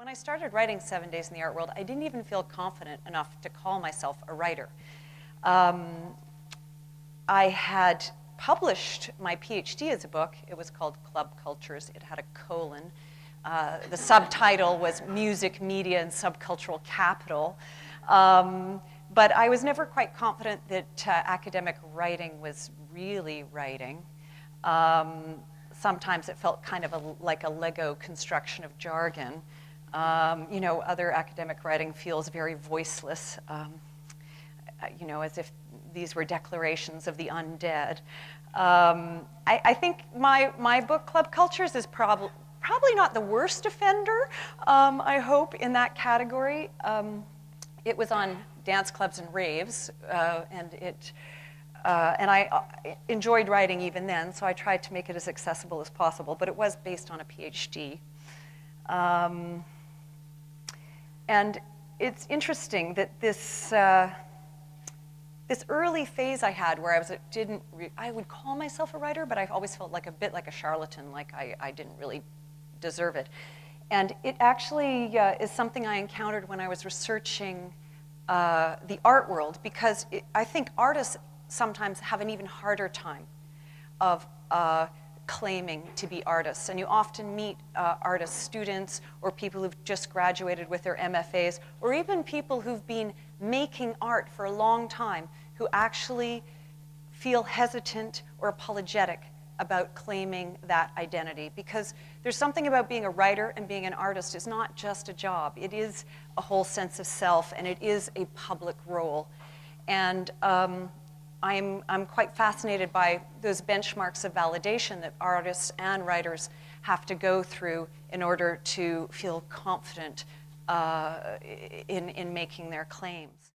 When I started writing 7 Days in the Art World, I didn't even feel confident enough to call myself a writer. I had published my PhD as a book. It was called Clubcultures. It had a colon. The subtitle was Music, Media, and Subcultural Capital. But I was never quite confident that academic writing was really writing. Sometimes it felt kind of like a Lego construction of jargon. You know, other academic writing feels very voiceless, you know, as if these were declarations of the undead. I think my book, Clubcultures, is probably not the worst offender, I hope, in that category. It was on dance clubs and raves, and I enjoyed writing even then, so I tried to make it as accessible as possible, but it was based on a PhD. And it's interesting that this early phase I had where I would call myself a writer, but I always felt like a bit like a charlatan, like I didn't really deserve it. And it actually is something I encountered when I was researching the art world, because I think artists sometimes have an even harder time of claiming to be artists. And you often meet artist students or people who've just graduated with their MFAs, or even people who've been making art for a long time who actually feel hesitant or apologetic about claiming that identity. Because there's something about being a writer and being an artist is not just a job. It is a whole sense of self, and it is a public role. And I'm quite fascinated by those benchmarks of validation that artists and writers have to go through in order to feel confident in making their claims.